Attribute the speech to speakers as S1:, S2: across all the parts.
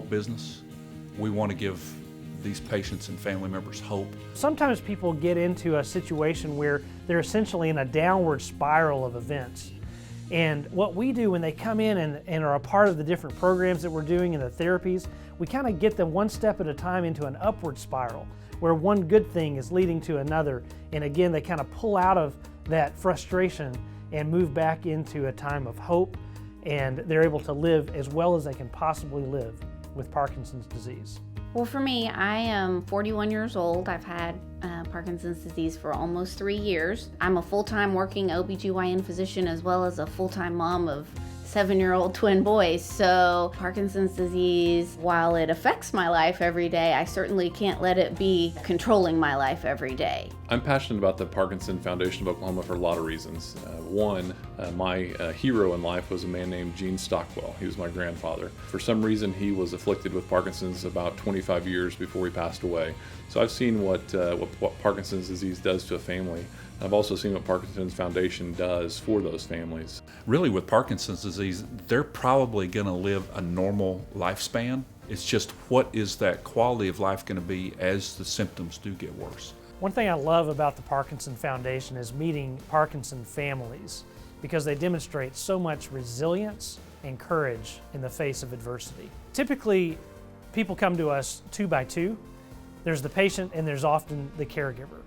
S1: hope business. We want to give these patients and family members hope.
S2: Sometimes people get into a situation where they're essentially in a downward spiral of events. And what we do when they come in and are a part of the different programs that we're doing and the therapies, we kind of get them one step at a time into an upward spiral where one good thing is leading to another. And again, they kind of pull out of that frustration and move back into a time of hope, and they're able to live as well as they can possibly live with Parkinson's disease.
S3: Well, for me, I am 41 years old. I've had Parkinson's disease for almost 3 years. I'm a full-time working OBGYN physician as well as a full-time mom of 7-year-old twin boys. So Parkinson's disease, while it affects my life every day, I certainly can't let it be controlling my life every day.
S4: I'm passionate about the Parkinson Foundation of Oklahoma for a lot of reasons. One, my hero in life was a man named Gene Stockwell. He was my grandfather. For some reason, he was afflicted with Parkinson's about 25 years before he passed away. So I've seen what Parkinson's disease does to a family. I've also seen what Parkinson's Foundation does for those families.
S1: Really, with Parkinson's disease, they're probably going to live a normal lifespan. It's just what is that quality of life going to be as the symptoms do get worse.
S2: One thing I love about the Parkinson Foundation is meeting Parkinson families because they demonstrate so much resilience and courage in the face of adversity. Typically, people come to us 2 by 2. There's the patient and there's often the caregiver.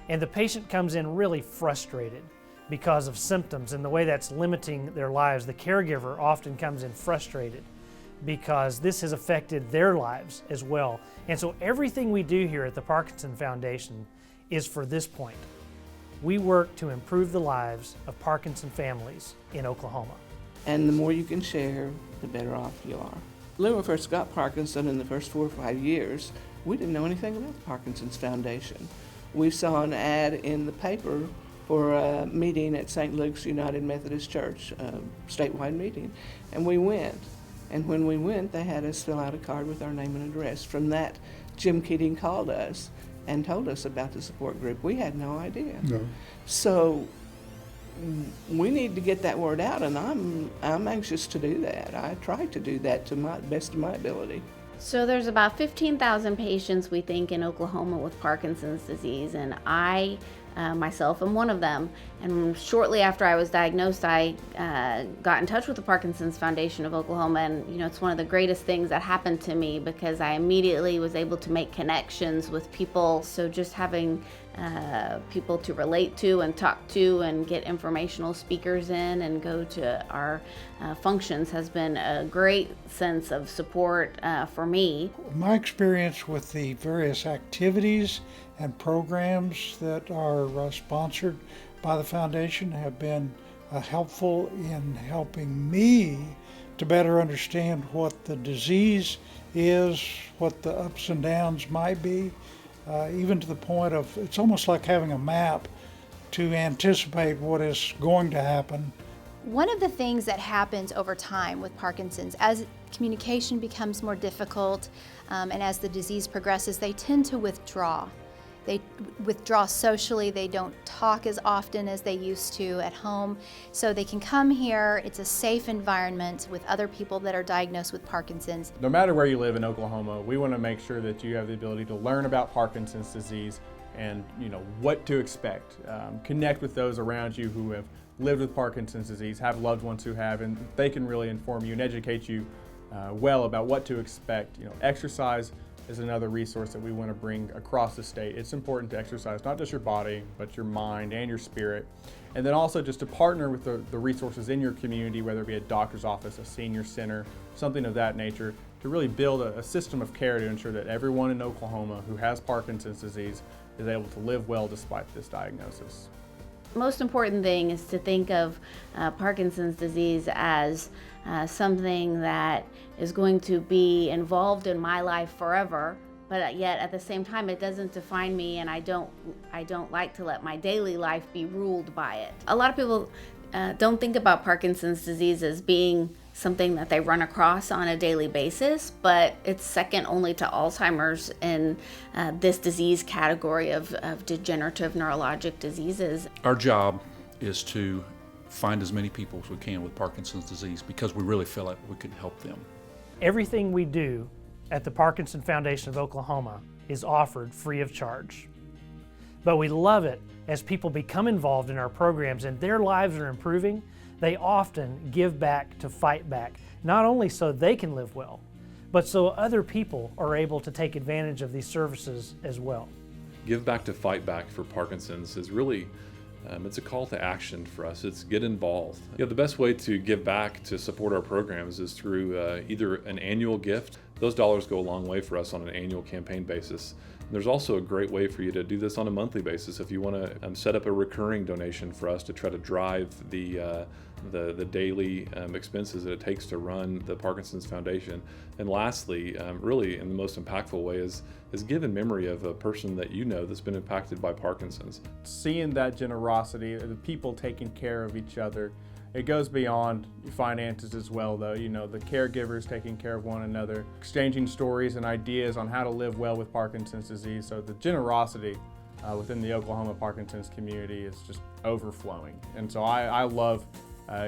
S2: And the patient comes in really frustrated because of symptoms and the way that's limiting their lives. The caregiver often comes in frustrated because this has affected their lives as well. And so everything we do here at the Parkinson Foundation is for this point. We work to improve the lives of Parkinson families in Oklahoma.
S5: And the more you can share, the better off you are. When we first got Parkinson in the first 4 or 5 years, we didn't know anything about the Parkinson's Foundation. We saw an ad in the paper for a meeting at St. Luke's United Methodist Church, a statewide meeting, and we went. And when we went, they had us fill out a card with our name and address. From that, Jim Keating called us and told us about the support group. We had no idea.
S6: No.
S5: So we need to get that word out, and I'm anxious to do that. I try to do that to my best of my ability.
S3: So there's about 15,000 patients, we think, in Oklahoma with Parkinson's disease, and I myself am one of them. And shortly after I was diagnosed, I got in touch with the Parkinson's Foundation of Oklahoma, and it's one of the greatest things that happened to me because I immediately was able to make connections with people. So just having people to relate to and talk to and get informational speakers in and go to our functions has been a great sense of support for me.
S6: My experience with the various activities and programs that are sponsored by the foundation have been helpful in helping me to better understand what the disease is, what the ups and downs might be, even to the point of it's almost like having a map to anticipate what is going to happen.
S7: One of the things that happens over time with Parkinson's, as communication becomes more difficult and as the disease progresses, they tend to withdraw. They withdraw socially, they don't talk as often as they used to at home. So they can come here, it's a safe environment with other people that are diagnosed with Parkinson's.
S8: No matter where you live in Oklahoma, we want to make sure that you have the ability to learn about Parkinson's disease and what to expect. Connect with those around you who have lived with Parkinson's disease, have loved ones who have, and they can really inform you and educate you well about what to expect. Exercise is another resource that we want to bring across the state. It's important to exercise not just your body, but your mind and your spirit. And then also just to partner with the resources in your community, whether it be a doctor's office, a senior center, something of that nature, to really build a system of care to ensure that everyone in Oklahoma who has Parkinson's disease is able to live well despite this diagnosis.
S3: Most important thing is to think of Parkinson's disease as something that is going to be involved in my life forever, but yet at the same time it doesn't define me, and I don't like to let my daily life be ruled by it. A lot of people don't think about Parkinson's disease as being something that they run across on a daily basis, but it's second only to Alzheimer's in this disease category of degenerative neurologic diseases.
S1: Our job is to find as many people as we can with Parkinson's disease because we really feel like we can help them.
S2: Everything we do at the Parkinson Foundation of Oklahoma is offered free of charge. But we love it as people become involved in our programs and their lives are improving. They often give back to fight back, not only so they can live well, but so other people are able to take advantage of these services as well.
S4: Give Back to Fight Back for Parkinson's is really, it's a call to action for us. It's get involved. The best way to give back to support our programs is through either an annual gift. Those dollars go a long way for us on an annual campaign basis. There's also a great way for you to do this on a monthly basis if you want to set up a recurring donation for us to try to drive the daily expenses that it takes to run the Parkinson's Foundation. And lastly, really in the most impactful way is give in memory of a person that you know that's been impacted by Parkinson's.
S8: Seeing that generosity, the people taking care of each other, it goes beyond finances as well, though. You know, the caregivers taking care of one another, exchanging stories and ideas on how to live well with Parkinson's disease. So the generosity within the Oklahoma Parkinson's community is just overflowing. And so I love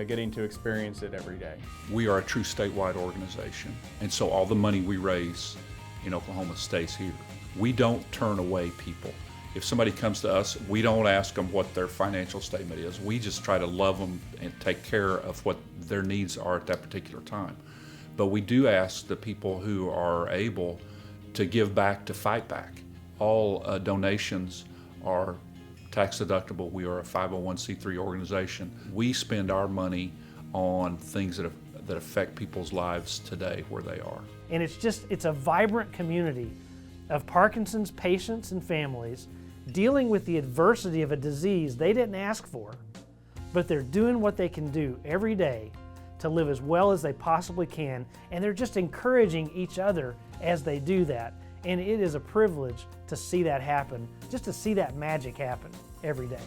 S8: getting to experience it every day.
S1: We are a true statewide organization, and so all the money we raise in Oklahoma stays here. We don't turn away people. If somebody comes to us, we don't ask them what their financial statement is. We just try to love them and take care of what their needs are at that particular time. But we do ask the people who are able to give back to fight back. All donations are tax deductible. We are a 501c3 organization. We spend our money on things that affect people's lives today where they are.
S2: And it's a vibrant community of Parkinson's patients and families dealing with the adversity of a disease they didn't ask for, but they're doing what they can do every day to live as well as they possibly can, and they're just encouraging each other as they do that. And it is a privilege to see that happen, just to see that magic happen every day.